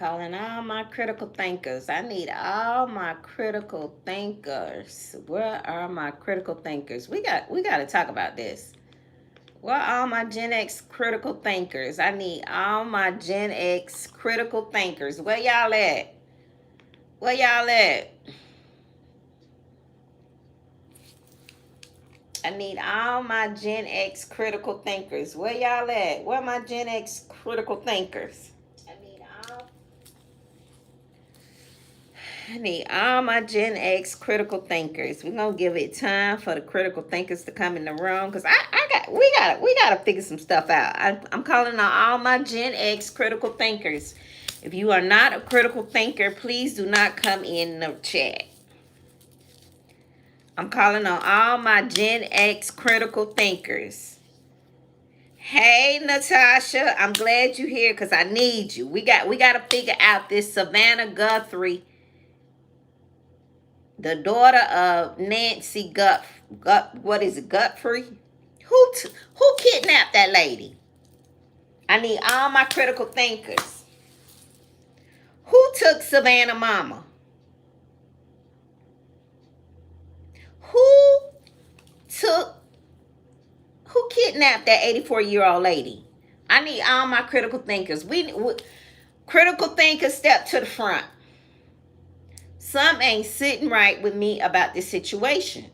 Calling all my critical thinkers. I need all my critical thinkers. Where are my critical thinkers? We got to talk about this. Where are all my Gen X critical thinkers? I need all my Gen X critical thinkers. Where y'all at? Where y'all at? I need all my Gen X critical thinkers. Where y'all at? Where are my Gen X critical thinkers? I need all I need all my Gen X critical thinkers. We're gonna give it time for the critical thinkers to come in the room because we gotta figure some stuff out. I'm calling on all my Gen X critical thinkers. If you are not a critical thinker, please do not come in the chat. I'm calling on all my Gen X critical thinkers. Hey Natasha, I'm glad you're here because I need you. We gotta figure out this Savannah Guthrie, the daughter of Nancy what is it, Guthrie? Who kidnapped that lady? I need all my critical thinkers. Who took Savannah mama? Who took who kidnapped that 84-year-old lady? I need all my critical thinkers. We critical thinkers step to the front. Some ain't sitting right with me about this situation.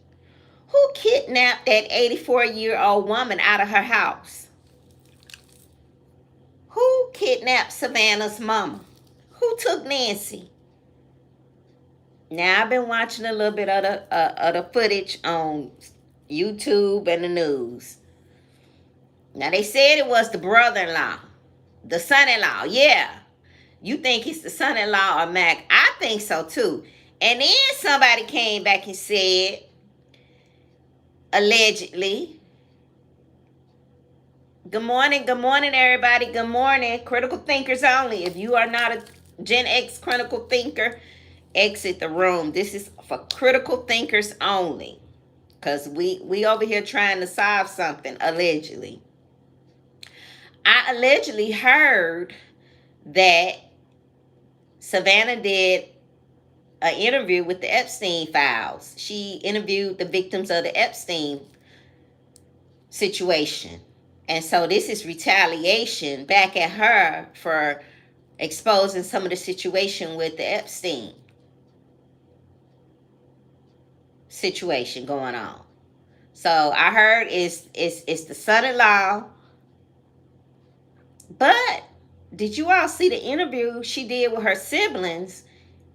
Who kidnapped that 84-year-old woman out of her house? Who kidnapped Savannah's mama? Who took Nancy? Now, I've been watching a little bit of the footage on YouTube and the news. Now, they said it was the brother-in-law, the son-in-law. Yeah. You think it's the son-in-law or Mac? I think so, too. And then somebody came back and said, allegedly, good morning, everybody. Good morning. Critical thinkers only. If you are not a Gen X critical thinker, exit the room. This is for critical thinkers only. Because we over here trying to solve something, allegedly. I allegedly heard that Savannah did an interview with the Epstein files. She interviewed the victims of the Epstein situation. And so this is retaliation back at her for exposing some of the situation with the Epstein situation going on. So I heard it's the son-in-law. But did you all see the interview she did with her siblings?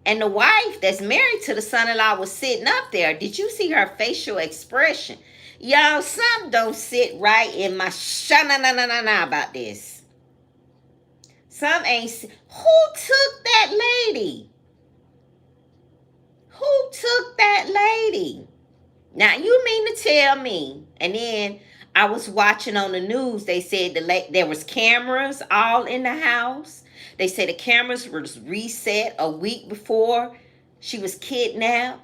And the wife that's married to the son-in-law was sitting up there. Did you see her facial expression? Y'all, some don't sit right in my sha-na-na-na-na about this. Some ain't. Who took that lady? Who took that lady? Now, you mean to tell me, and then I was watching on the news, they said there was cameras all in the house. They said the cameras were reset a week before she was kidnapped.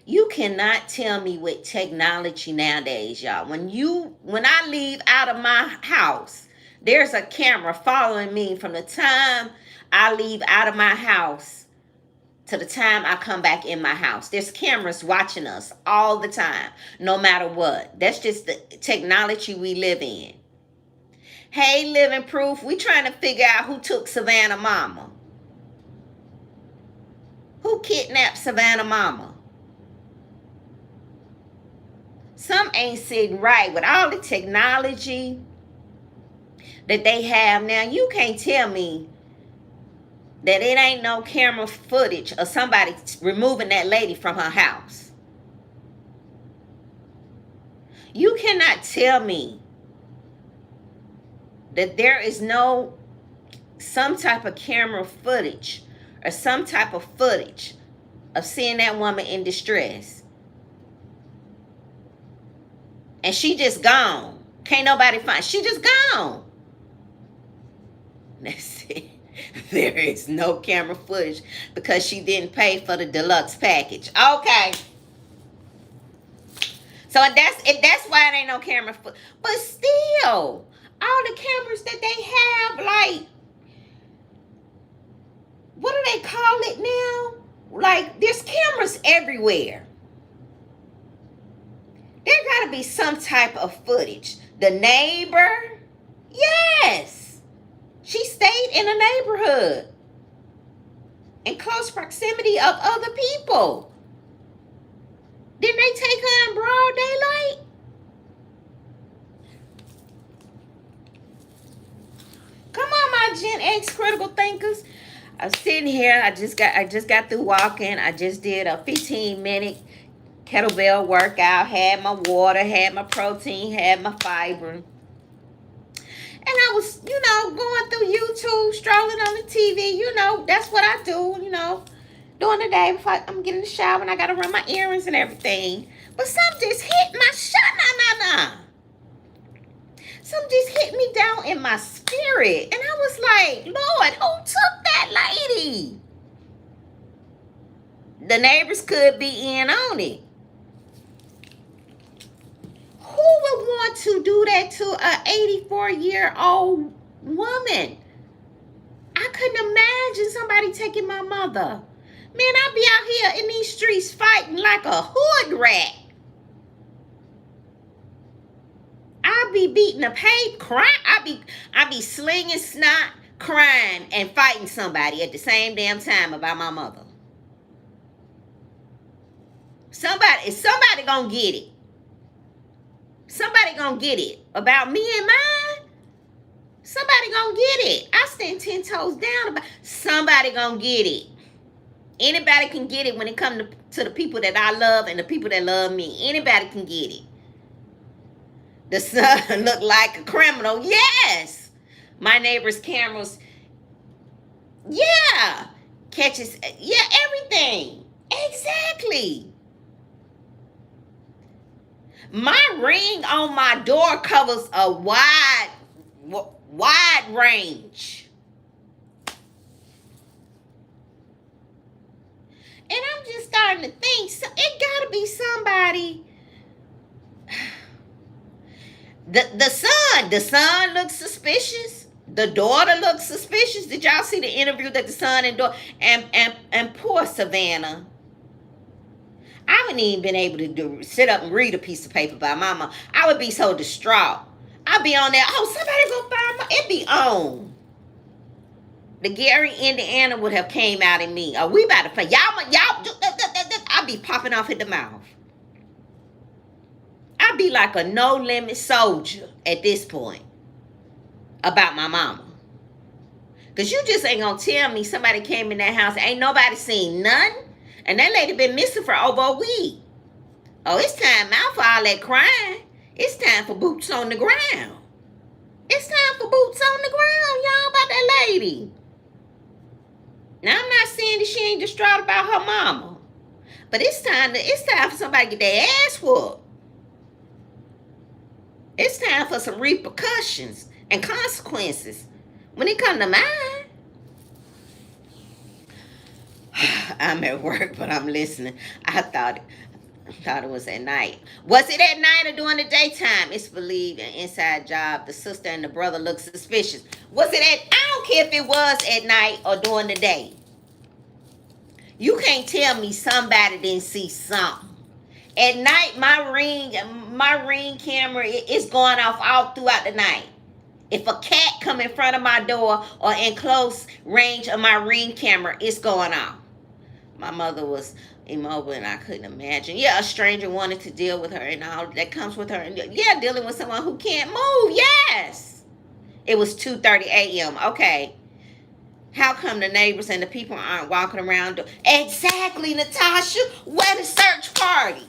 You cannot tell me with technology nowadays, y'all. When I leave out of my house, there's a camera following me from the time I leave out of my house to the time I come back in my house. There's cameras watching us all the time, no matter what. That's just the technology we live in. Hey, Living Proof, we trying to figure out who took Savannah mama. Who kidnapped Savannah mama? Some ain't sitting right with all the technology that they have now. You can't tell me that it ain't no camera footage of somebody removing that lady from her house. You cannot tell me that there is no some type of camera footage or some type of footage of seeing that woman in distress. And she just gone. Can't nobody find. She just gone. That's it. There is no camera footage because she didn't pay for the deluxe package. Okay. So that's why it ain't no camera footage. But still, all the cameras that they have, like, do they call it now? Like, there's cameras everywhere. There got to be some type of footage. The neighbor, yes, she stayed in a neighborhood in close proximity of other people. Didn't they take her in broad daylight? Come on, my Gen X critical thinkers. I'm sitting here. I just got through walking. I just did a 15-minute kettlebell workout. Had my water, had my protein, had my fiber. And I was, going through YouTube, strolling on the TV. That's what I do, during the day before I'm getting in the shower and I got to run my errands and everything. But something just hit my Something just hit me down in my spirit. And I was like, Lord, who took that lady? The neighbors could be in on it. Who would want to do that to a 84-year-old woman? I couldn't imagine somebody taking my mother. Man, I'd be out here in these streets fighting like a hood rat. I'd be beating a paper, crying. I'd be slinging snot, crying, and fighting somebody at the same damn time about my mother. Somebody gonna get it. Somebody gonna get it. About me and mine, somebody gonna get it. I stand 10 toes down about somebody gonna get it. Anybody can get it when it comes to the people that I love and the people that love me. Anybody can get it. The son looked like a criminal. Yes. My neighbor's cameras. Yeah. Catches. Yeah, everything. Exactly. My ring on my door covers a wide range. And I'm just starting to think, so it gotta be somebody. The son looks suspicious. The daughter looks suspicious. Did y'all see the interview that the son and daughter and poor Savannah? I wouldn't even been able to sit up and read a piece of paper by my mom. I would be so distraught. I'd be on there. Oh, somebody go find my. It'd be on. The Gary, Indiana would have came out in me. Are we about to find y'all? I'd be popping off at the mouth. I'd be like a no-limit soldier at this point about my mama. Because you just ain't going to tell me somebody came in that house. Ain't nobody seen none. And that lady been missing for over a week. Oh, it's time out for all that crying. It's time for boots on the ground. It's time for boots on the ground, y'all, about that lady. Now, I'm not saying that she ain't distraught about her mama. But it's time for somebody to get their ass whooped. It's time for some repercussions and consequences when it comes to mine. I'm at work, but I'm listening. I thought it was at night. Was it at night or during the daytime? It's believed an inside job. The sister and the brother look suspicious. Was it I don't care if it was at night or during the day. You can't tell me somebody didn't see something. At night, my ring camera is going off all throughout the night. If a cat come in front of my door or in close range of my ring camera, it's going off. My mother was immobile and I couldn't imagine. Yeah, a stranger wanted to deal with her and all that comes with her. And yeah, dealing with someone who can't move. Yes. It was 2:30 a.m. Okay. How come the neighbors and the people aren't walking around? Exactly, Natasha. Where the search party?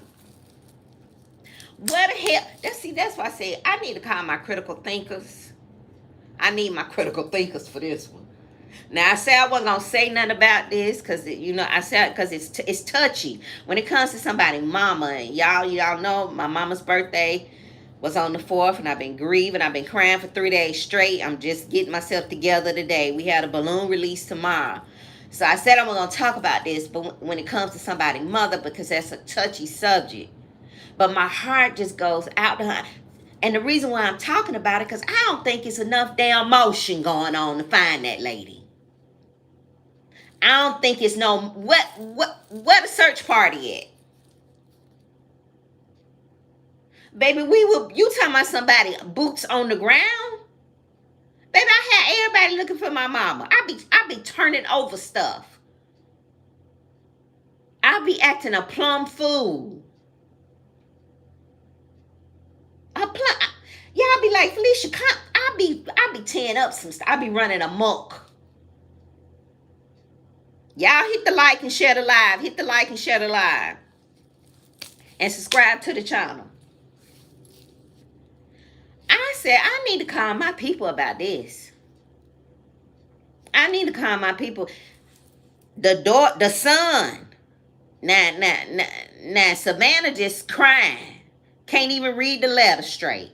Where the hell? That's why I said I need to call my critical thinkers. I need my critical thinkers for this one. Now, I said I wasn't going to say nothing about this because, I said because it's touchy. When it comes to somebody's mama, and y'all know my mama's birthday was on the 4th, and I've been grieving. I've been crying for 3 days straight. I'm just getting myself together today. We had a balloon release tomorrow. So I said I was going to talk about this, but when it comes to somebody's mother, because that's a touchy subject. But my heart just goes out to her. And the reason why I'm talking about it, because I don't think it's enough damn motion going on to find that lady. I don't think it's no what a search party at. Baby, you talking about somebody boots on the ground? Baby, I had everybody looking for my mama. I be turning over stuff. I be acting a plumb fool. Y'all be like, Felicia, come. I be tearing up some stuff. I be running amok. Y'all hit the like and share the live. Hit the like and share the live. And subscribe to the channel. I said, I need to call my people about this. I need to call my people. The son. Now, Savannah just crying. Can't even read the letter straight.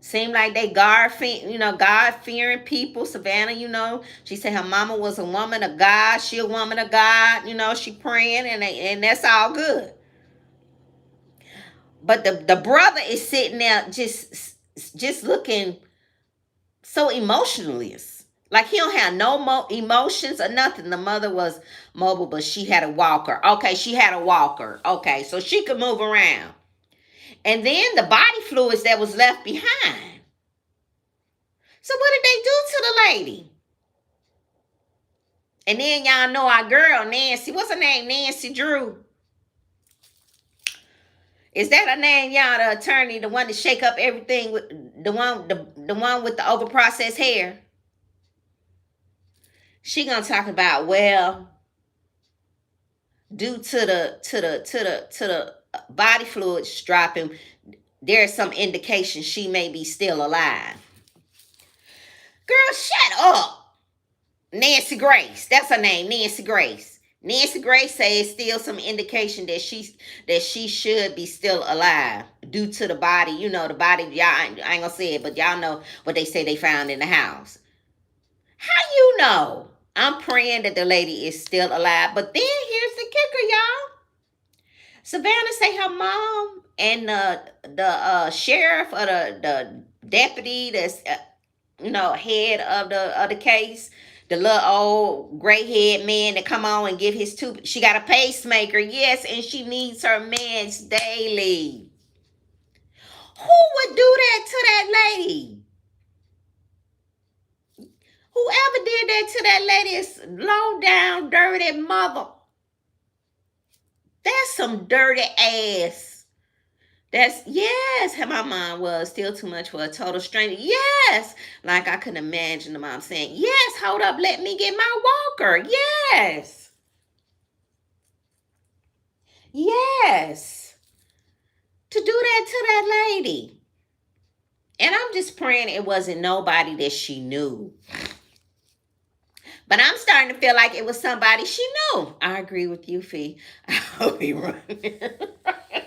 Seem like they God-fearing people. Savannah, she said her mama was a woman of God. She a woman of God. She praying, and that's all good. But the brother is sitting there just looking so emotionless. Like he don't have no emotions or nothing. The mother was mobile, but she had a walker. Okay, she had a walker. Okay, so she could move around. And then the body fluids that was left behind. So what did they do to the lady? And then y'all know our girl, Nancy. What's her name? Nancy Drew. Is that her name, y'all? The attorney, the one to shake up everything with the one with the overprocessed hair. She gonna talk about, well, due to the body fluids dropping, there's some indication she may be still alive. Girl, shut up. Nancy Grace, that's her name, Nancy Grace. Nancy Grace says still some indication that she should be still alive due to the body. The body. Y'all, I ain't gonna say it, but y'all know what they say they found in the house. How you know? I'm praying that the lady is still alive. But then here's the kicker, y'all. Savannah say her mom and the sheriff or the deputy that's head of the case, the little old gray-haired man that come on and give his she got a pacemaker, yes, and she needs her meds daily. Who would do that to that lady? Whoever did that to that lady is low down, dirty mother. That's some dirty ass. Yes, my mom was still too much for a total stranger. Yes, like I couldn't imagine the mom saying, yes, hold up, let me get my walker. Yes. Yes. To do that to that lady. And I'm just praying it wasn't nobody that she knew. But I'm starting to feel like it was somebody she knew. I agree with you, Fee. I'll be running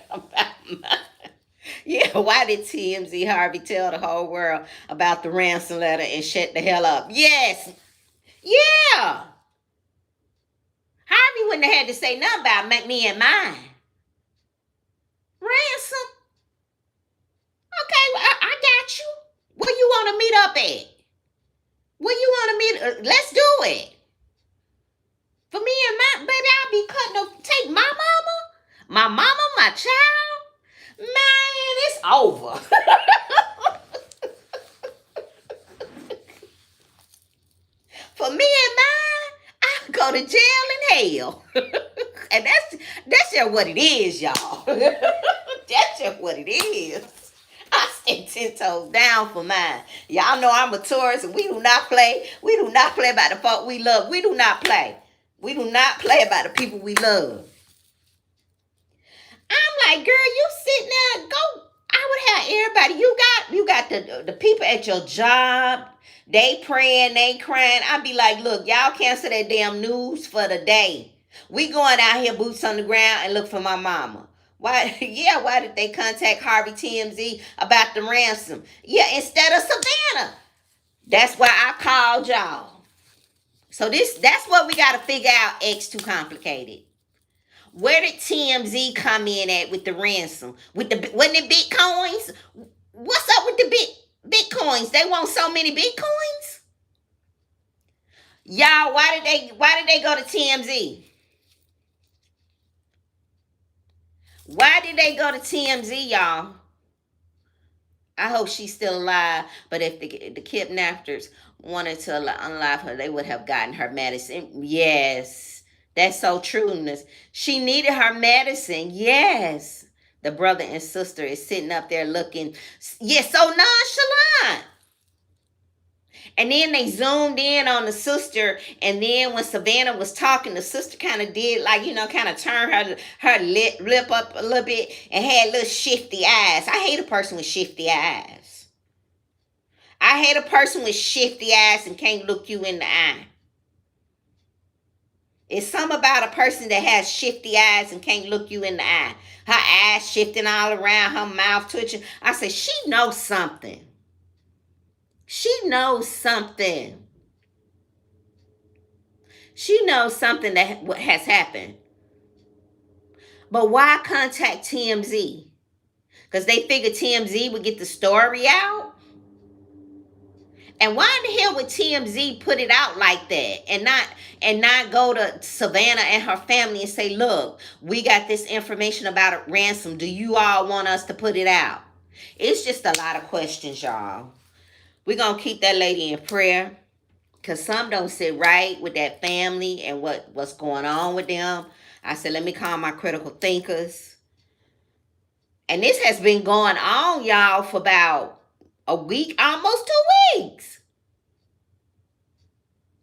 about my... Yeah, why did TMZ Harvey tell the whole world about the ransom letter and shut the hell up? Yes. Yeah. Harvey wouldn't have had to say nothing about me and mine. Ransom? Okay, well, I got you. Where you want to meet up at? Where you want to meet? Let's do it. For me and my baby, I'll be take my mama, my child. Man, it's over. For me and mine, I go to jail and hell. And that's just what it is, y'all. That's just what it is. I stand 10 toes down for mine. Y'all know I'm a tourist and we do not play. We do not play about the folk we love. We do not play. We do not play about the people we love. I'm like, girl, you sitting there, go. I would have everybody. You got the people at your job. They praying, they crying. I'd be like, look, y'all cancel that damn news for the day. We going out here boots on the ground and look for my mama. Why? Yeah, why did they contact Harvey TMZ about the ransom? Yeah, instead of Savannah. That's why I called y'all. So that's what we got to figure out. X too complicated. Where did TMZ come in at with the ransom? Wasn't it Bitcoins? What's up with the Bitcoins? They want so many Bitcoins? Y'all, why did they go to TMZ? Why did they go to TMZ, y'all? I hope she's still alive. But if the kidnappers wanted to unalive her, they would have gotten her medicine. Yes, that's so true. She needed her medicine. Yes. The brother and sister is sitting up there looking, yes, so nonchalant. And then they zoomed in on the sister, and then when Savannah was talking, the sister kind of did like, kind of turned her lip up a little bit and had little shifty eyes. I hate a person with shifty eyes. I hate a person with shifty eyes and can't look you in the eye. It's something about a person that has shifty eyes and can't look you in the eye. Her eyes shifting all around, her mouth twitching. I say, she knows something. She knows something. She knows something that has happened. But why contact TMZ? Because they figured TMZ would get the story out? And why in the hell would TMZ put it out like that and not go to Savannah and her family and say, look, we got this information about a ransom. Do you all want us to put it out? It's just a lot of questions, y'all. We're going to keep that lady in prayer. Because some don't sit right with that family and what's going on with them. I said, let me call my critical thinkers. And this has been going on, y'all, for about a week, almost 2 weeks.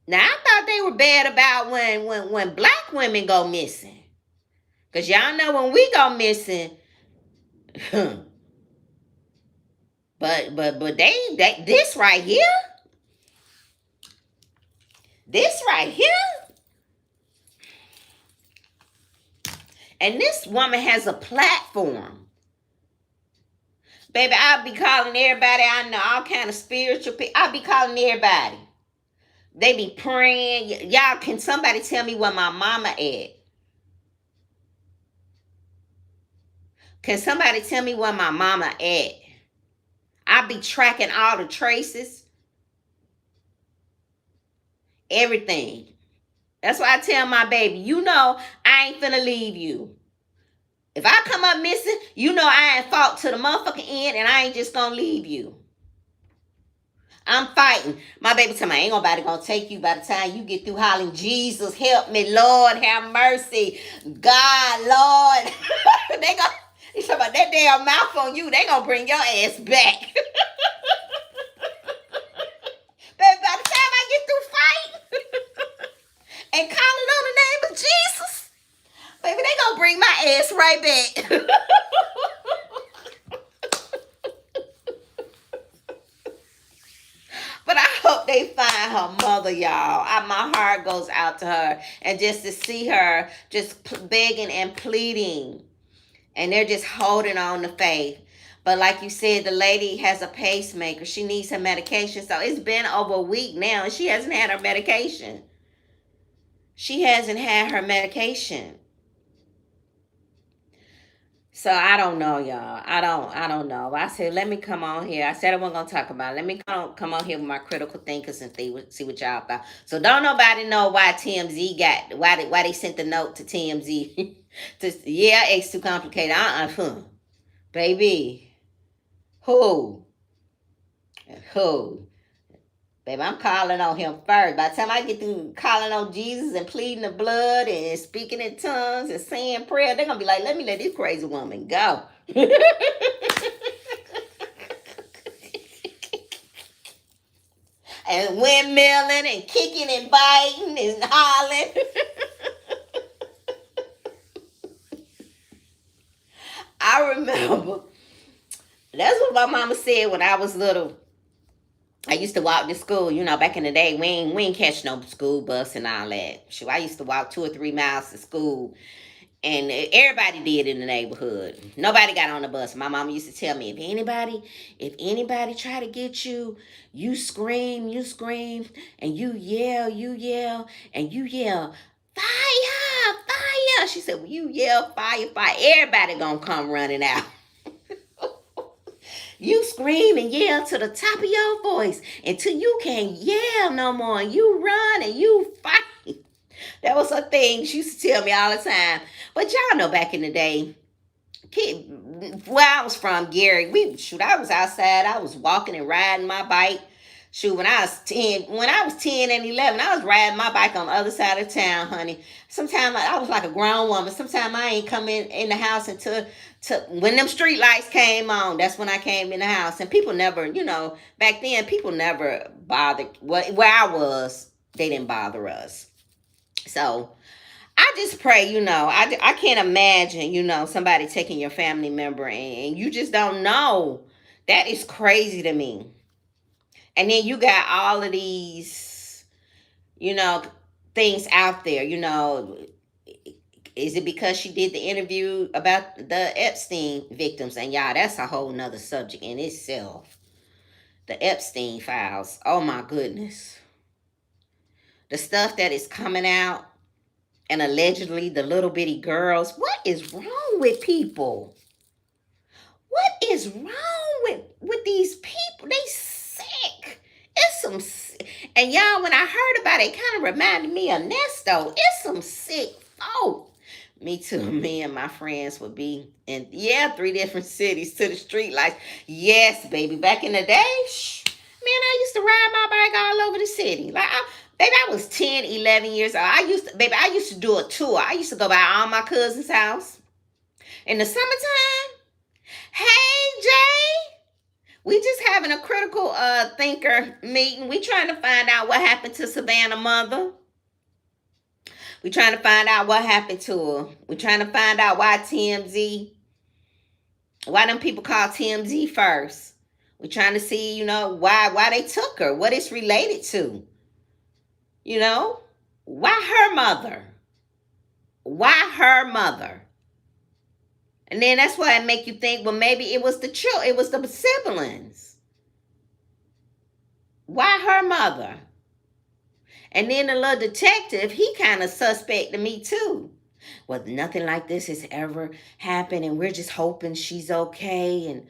Now, I thought they were bad about when black women go missing. Because y'all know when we go missing, but they this right here, and this woman has a platform. Baby, I'll be calling everybody I know, all kind of spiritual people. I'll be calling everybody. They be praying. Y'all, can somebody tell me where my mama at? Can somebody tell me where my mama at? I'll be tracking all the traces. Everything. That's why I tell my baby, I ain't finna leave you. If I come up missing, I ain't fought to the motherfucking end, and I ain't just gonna leave you. I'm fighting. My baby tell me, ain't nobody gonna take you by the time you get through hollering, Jesus, help me, Lord, have mercy. God, Lord. They talking about that damn mouth on you, they gonna bring your ass back. Baby, by the time I get through fighting and calling on the name of Jesus, baby, they gonna bring my ass right back. But I hope they find her mother, y'all. My heart goes out to her. And just to see her just begging and pleading. And they're just holding on to faith. But like you said, the lady has a pacemaker. She needs her medication. So it's been over a week now, and she hasn't had her medication. She hasn't had her medication. So I don't know, y'all. I don't know. I said, let me come on here. I said I wasn't gonna talk about it. Let me come on here with my critical thinkers and see what y'all thought. So don't nobody know why TMZ why they sent the note to TMZ. It's too complicated. Baby. Who? Baby, I'm calling on him first. By the time I get through calling on Jesus and pleading the blood and speaking in tongues and saying prayer, they're going to be like, let me let this crazy woman go. And windmilling and kicking and biting and hollering. I remember. That's what my mama said when I was little. I used to walk to school, back in the day, we ain't catch no school bus and all that. Shoot, I used to walk 2 or 3 miles to school, and everybody did in the neighborhood. Nobody got on the bus. My mama used to tell me, if anybody try to get you, you scream, and you yell, and you yell, fire, fire. She said, well, you yell, fire, fire, everybody gonna come running out. You scream and yell to the top of your voice until you can't yell no more. And you run and you fight. That was a thing she used to tell me all the time. But y'all know back in the day, where I was from, Gary, I was outside. I was walking and riding my bike. Shoot, when I was 10 and 11, I was riding my bike on the other side of town, honey. Sometimes I was like a grown woman. Sometimes I ain't come in the house until when them street lights came on. That's when I came in the house. And people never, back then, people never bothered. Where I was, they didn't bother us. So I just pray, I can't imagine, somebody taking your family member and you just don't know. That is crazy to me. And then you got all of these, you know, things out there, Is it because she did the interview about the Epstein victims? And y'all, that's a whole nother subject in itself. The Epstein files. Oh my goodness. The stuff that is coming out, and allegedly the little bitty girls. What is wrong with people? What is wrong with these people? They sick. It's some, and y'all, when I heard about it, kind of reminded me of Nesto. It's some sick folk. Me too. Me and my friends would be in 3 different cities to the street lights. Yes, baby. Back in the day, man, I used to ride my bike all over the city. Baby, I was 10, 11 years old. I used to do a tour. I used to go by all my cousins' house. In the summertime, hey, Jay, we just having a critical thinker meeting. We trying to find out what happened to Savannah mother. We trying to find out what happened to her. We trying to find out why them people call TMZ first. We trying to see, why they took her, what it's related to. Why her mother? Why her mother? And then that's why it make you think, well, maybe it was the siblings. Why her mother? And then the little detective, he kind of suspect to me too. Well, nothing like this has ever happened, and we're just hoping she's okay. And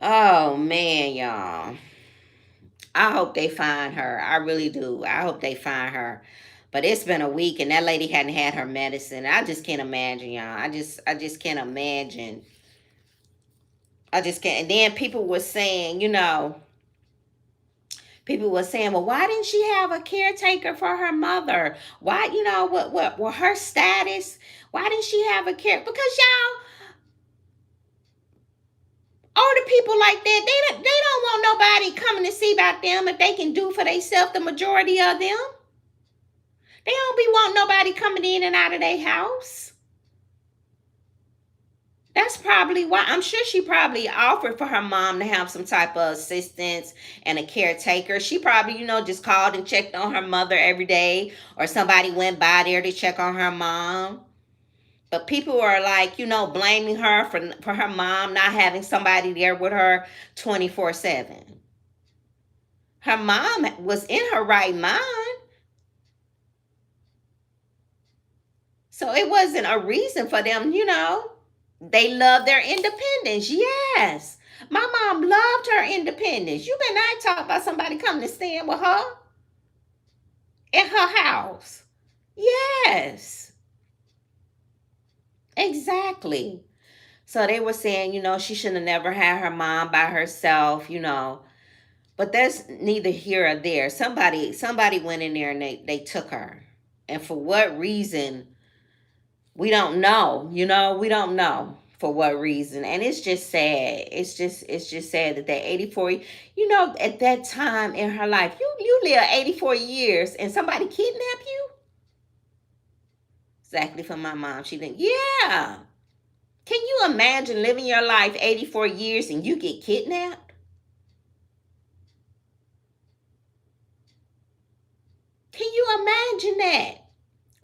oh man, y'all, I hope they find her. I really do. I hope they find her. But it's been a week, and that lady hadn't had her medicine. I just can't imagine, y'all. I just can't imagine. I just can't. And then people were saying, well, why didn't she have a caretaker for her mother? Why, what her status? Why didn't she have a care? Because y'all, older people like that, they don't want nobody coming to see about them if they can do for themselves, the majority of them. They don't be want nobody coming in and out of their house. That's probably why. I'm sure she probably offered for her mom to have some type of assistance and a caretaker. She probably, just called and checked on her mother every day, or somebody went by there to check on her mom. But people are like, blaming her for her mom not having somebody there with her 24/7. Her mom was in her right mind. So it wasn't a reason for them, They love their independence. Yes. My mom loved her independence. You better not talk about somebody coming to stand with her in her house. Yes. Exactly. So they were saying, she should have never had her mom by herself, But that's neither here or there. Somebody went in there and they took her. And for what reason? We don't know, we don't know for what reason. And it's just sad. It's just sad that 84, at that time in her life, you live 84 years and somebody kidnap you? Exactly, for my mom. She didn't. Yeah. Can you imagine living your life 84 years and you get kidnapped? Can you imagine that?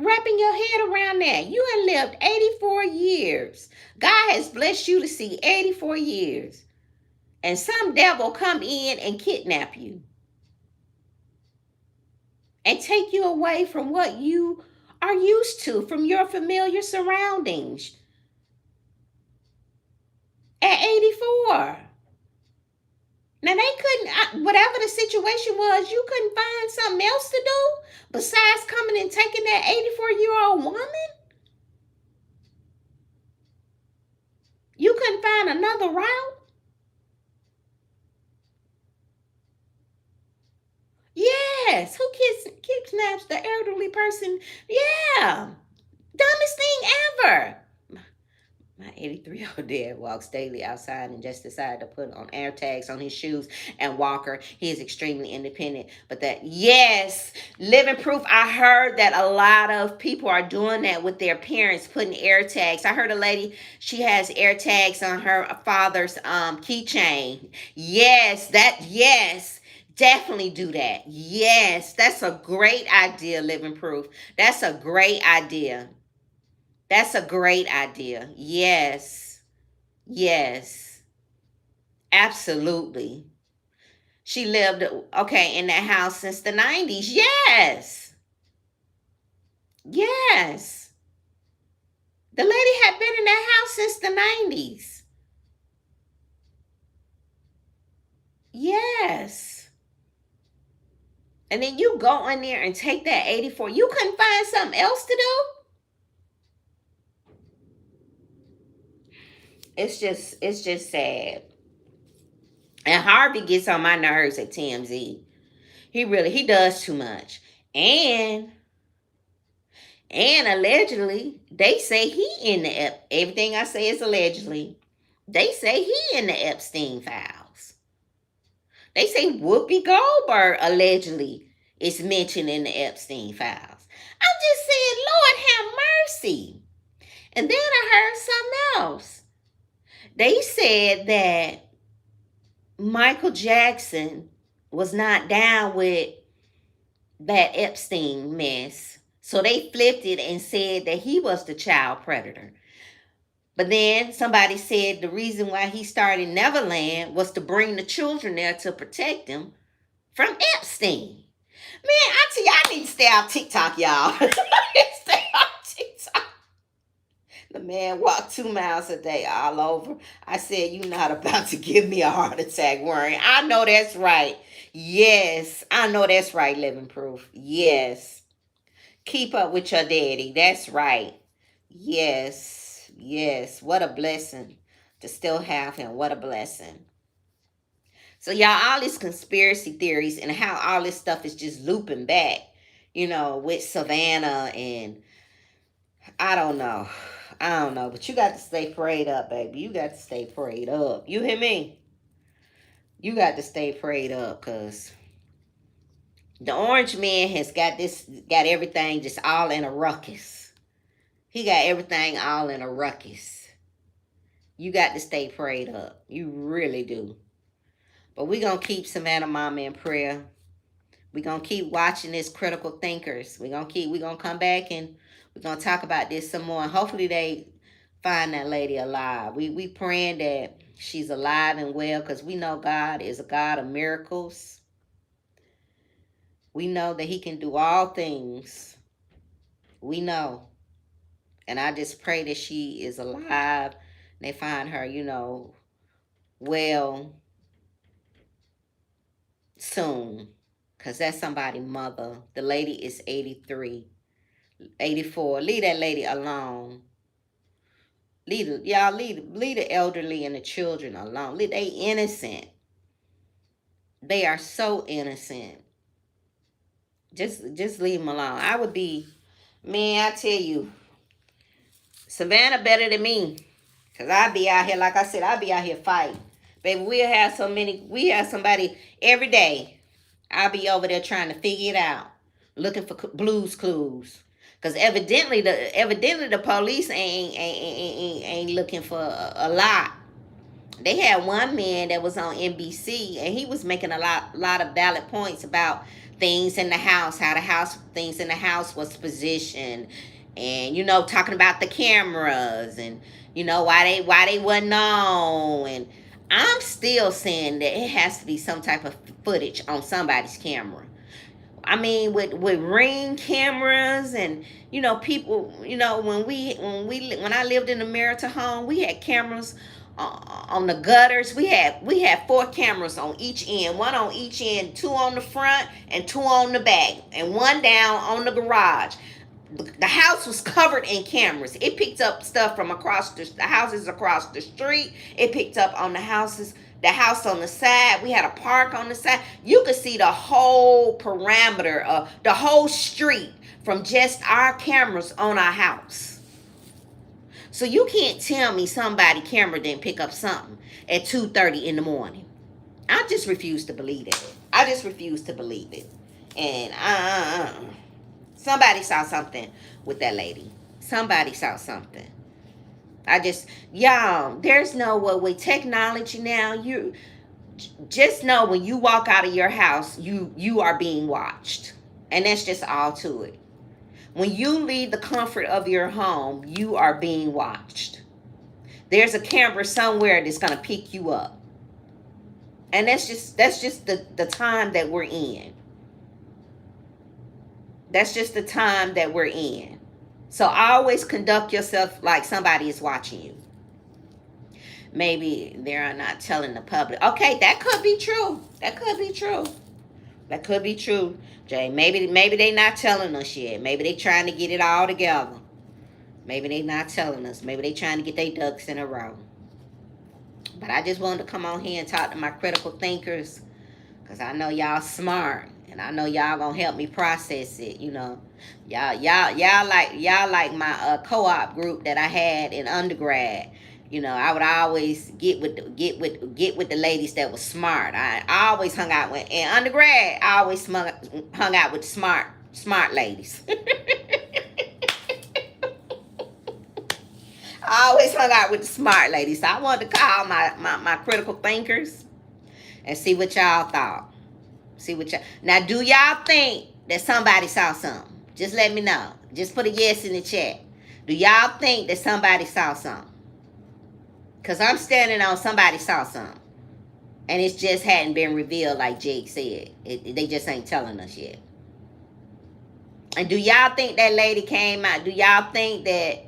Wrapping your head around that. You have lived 84 years. God has blessed you to see 84 years. And some devil come in and kidnap you. And take you away from what you are used to, from your familiar surroundings. At 84. Now they couldn't, whatever the situation was, you couldn't find something else to do besides coming and taking that 84-year-old woman. You couldn't find another route. Yes, who kidnaps the elderly person? Yeah, dumbest thing ever. My 83-year-old dad walks daily outside and just decided to put on air tags on his shoes and walker. He is extremely independent. But that, yes, living proof. I heard that a lot of people are doing that with their parents, putting air tags. I heard a lady, she has air tags on her father's keychain. Yes. Definitely do that. Yes, that's a great idea, living proof. That's a great idea. That's a great idea. Yes. Yes. Absolutely. She lived, okay, in that house since the 90s. Yes. Yes. The lady had been in that house since the 90s. Yes. And then you go in there and take that 84. You couldn't find something else to do? It's just sad. And Harvey gets on my nerves at TMZ. He does too much. And allegedly, they say he in the everything I say is allegedly. They say he in the Epstein files. They say Whoopi Goldberg allegedly is mentioned in the Epstein files. I'm just saying, Lord have mercy. And then I heard something else. They said that Michael Jackson was not down with that Epstein mess. So they flipped it and said that he was the child predator. But then somebody said the reason why he started Neverland was to bring the children there to protect them from Epstein. Man, I tell you, I need to stay off TikTok, y'all. I need to stay off TikTok. The man walked 2 miles a day all over. I said, "You not about to give me a heart attack, Warren." I know that's right. Yes, I know that's right, living proof. Yes. Keep up with your daddy. That's right. Yes. What a blessing to still have him. What a blessing. So, y'all, all these conspiracy theories and how all this stuff is just looping back, with Savannah and I don't know. I don't know. But you got to stay prayed up, baby. You got to stay prayed up. You hear me? You got to stay prayed up because the orange man has got everything just all in a ruckus. He got everything all in a ruckus. You got to stay prayed up. You really do. But we're going to keep Savannah Mama in prayer. We're going to keep watching this Critical Thinkers. We're going to come back and we're going to talk about this some more. And hopefully they find that lady alive. We praying that she's alive and well because we know God is a God of miracles. We know that he can do all things. We know. And I just pray that she is alive. And they find her, well soon. Because that's somebody's mother. The lady is 83, 84. Leave that lady alone. Leave the elderly and the children alone. They innocent. They are so innocent. Just leave them alone. I would be, man, I tell you, Savannah better than me. Because I be out here, like I said, I be out here fighting. Baby, we have somebody every day. I'll be over there trying to figure it out. Looking for blues clues. Because evidently the police ain't looking for a lot. They had one man that was on NBC and he was making a lot of valid points about things in the house, how things in the house was positioned, and talking about the cameras and why they wasn't on. And I'm still saying that it has to be some type of footage on somebody's camera. I mean, with Ring cameras and people, when I lived in the Merita home, we had cameras on the gutters. We had 4 cameras on each end, one on each end, 2 on the front and 2 on the back, and 1 down on the garage. The house was covered in cameras. It picked up stuff from across the houses across the street. It picked up on the house on the side. We had a park on the side. You could see the whole parameter of the whole street from just our cameras on our house. So you can't tell me somebody camera didn't pick up something at 2:30 in the morning. I just refuse to believe it. I just refuse to believe it. And somebody saw something with that lady. Somebody saw something. Y'all, there's no way with technology now. You just know when you walk out of your house, you are being watched. And that's just all to it. When you leave the comfort of your home, you are being watched. There's a camera somewhere that's going to pick you up. And that's just the time that we're in. That's just the time that we're in. So always conduct yourself like somebody is watching you. Maybe they're not telling the public. Okay, that could be true. That could be true. That could be true, Jay. Maybe they not telling us yet. Maybe they trying to get it all together. Maybe they not telling us. Maybe they trying to get their ducks in a row. But I just wanted to come on here and talk to my critical thinkers, because I know y'all smart, and I know y'all gonna help me process it. You know, y'all like my co-op group that I had in undergrad. You know, I would always get with the ladies that were smart. I always hung out with, in undergrad, I always hung out with smart ladies. I always hung out with the smart ladies. So I wanted to call my critical thinkers and see what y'all thought. Now, do y'all think that somebody saw something? Just let me know. Just put a yes in the chat. Do y'all think that somebody saw something? Because I'm standing on somebody saw something. And it just hadn't been revealed like Jake said. They just ain't telling us yet. And do y'all think that lady came out? Do y'all think that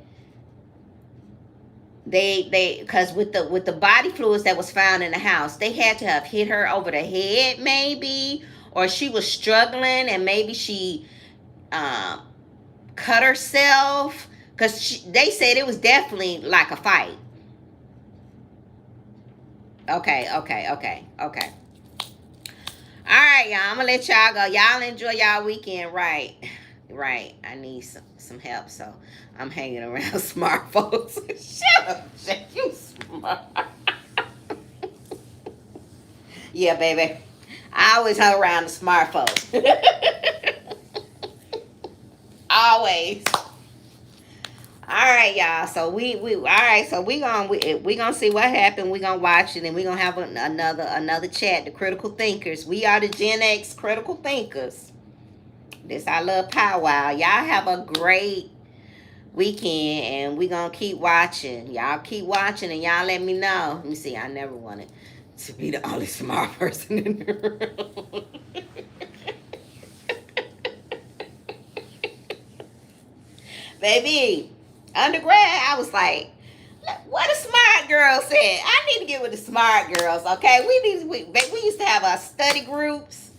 they because with the body fluids that was found in the house, they had to have hit her over the head maybe? Or she was struggling and maybe she cut herself? Because they said it was definitely like a fight. Okay. All right, y'all. I'm gonna let y'all go. Y'all enjoy y'all weekend, right? I need some help, so I'm hanging around smart folks. Shut up, Jay. You smart. Yeah, baby. I always hung around the smart folks. Always. All right, y'all. So we gonna see what happened. We gonna watch it, and we gonna have another chat. The critical thinkers. We are the Gen X critical thinkers. This I love powwow. Y'all have a great weekend, and we gonna keep watching. Y'all keep watching, and y'all let me know. Let me see. I never wanted to be the only smart person in the room. Baby. Undergrad, I was like, what a smart girl said. I need to get with the smart girls, okay? We used to have our study groups.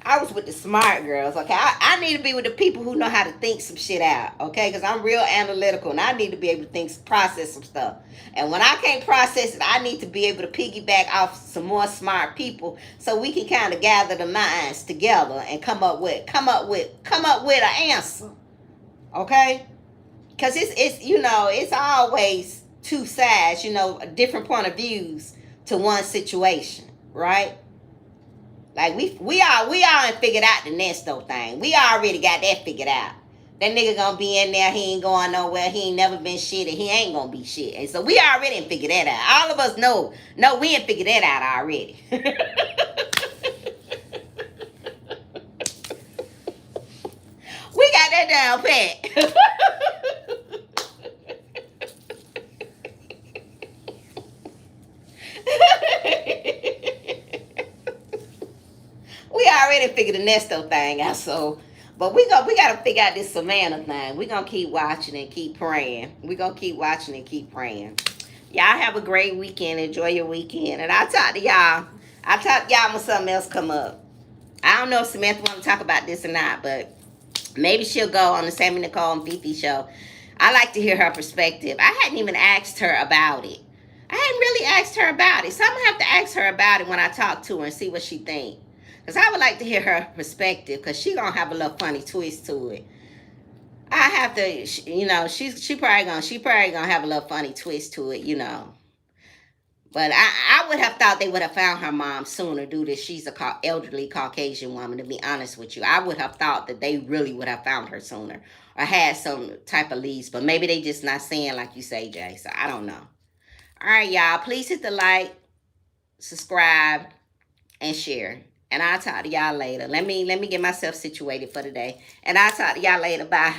I was with the smart girls, okay? I need to be with the people who know how to think some shit out, okay? Because I'm real analytical, and I need to be able to process some stuff. And when I can't process it, I need to be able to piggyback off some more smart people so we can kind of gather the minds together and come up with an answer, okay? Because it's always two sides, a different point of views to one situation, right? Like we all figured out the Nesto thing. We already got that figured out. That nigga gonna be in there, he ain't going nowhere, he ain't never been shit, and he ain't gonna be shit. And so we already figured that out. All of us know we ain't figured that out already. We got that down pat. We already figured the Nesto thing out, so but we gotta figure out this Savannah thing. We gonna keep watching and keep praying. We gonna keep watching and keep praying. Y'all have a great weekend. Enjoy your weekend. And I'll talk to y'all. I'll talk to y'all when something else come up. I don't know if Samantha want to talk about this or not, but maybe she'll go on the Sammy Nicole and Fifi show. I like to hear her perspective. I hadn't even asked her about it. I hadn't really asked her about it. So I'm going to have to ask her about it when I talk to her and see what she thinks. Because I would like to hear her perspective because she going to have a little funny twist to it. I have to, she probably gonna have a little funny twist to it, you know. But I would have thought they would have found her mom sooner due to she's a elderly Caucasian woman, to be honest with you. I would have thought that they really would have found her sooner or had some type of leads, but maybe they just not saying like you say, Jay. So I don't know. All right, y'all. Please hit the like, subscribe, and share. And I'll talk to y'all later. Let me get myself situated for the day. And I'll talk to y'all later. Bye.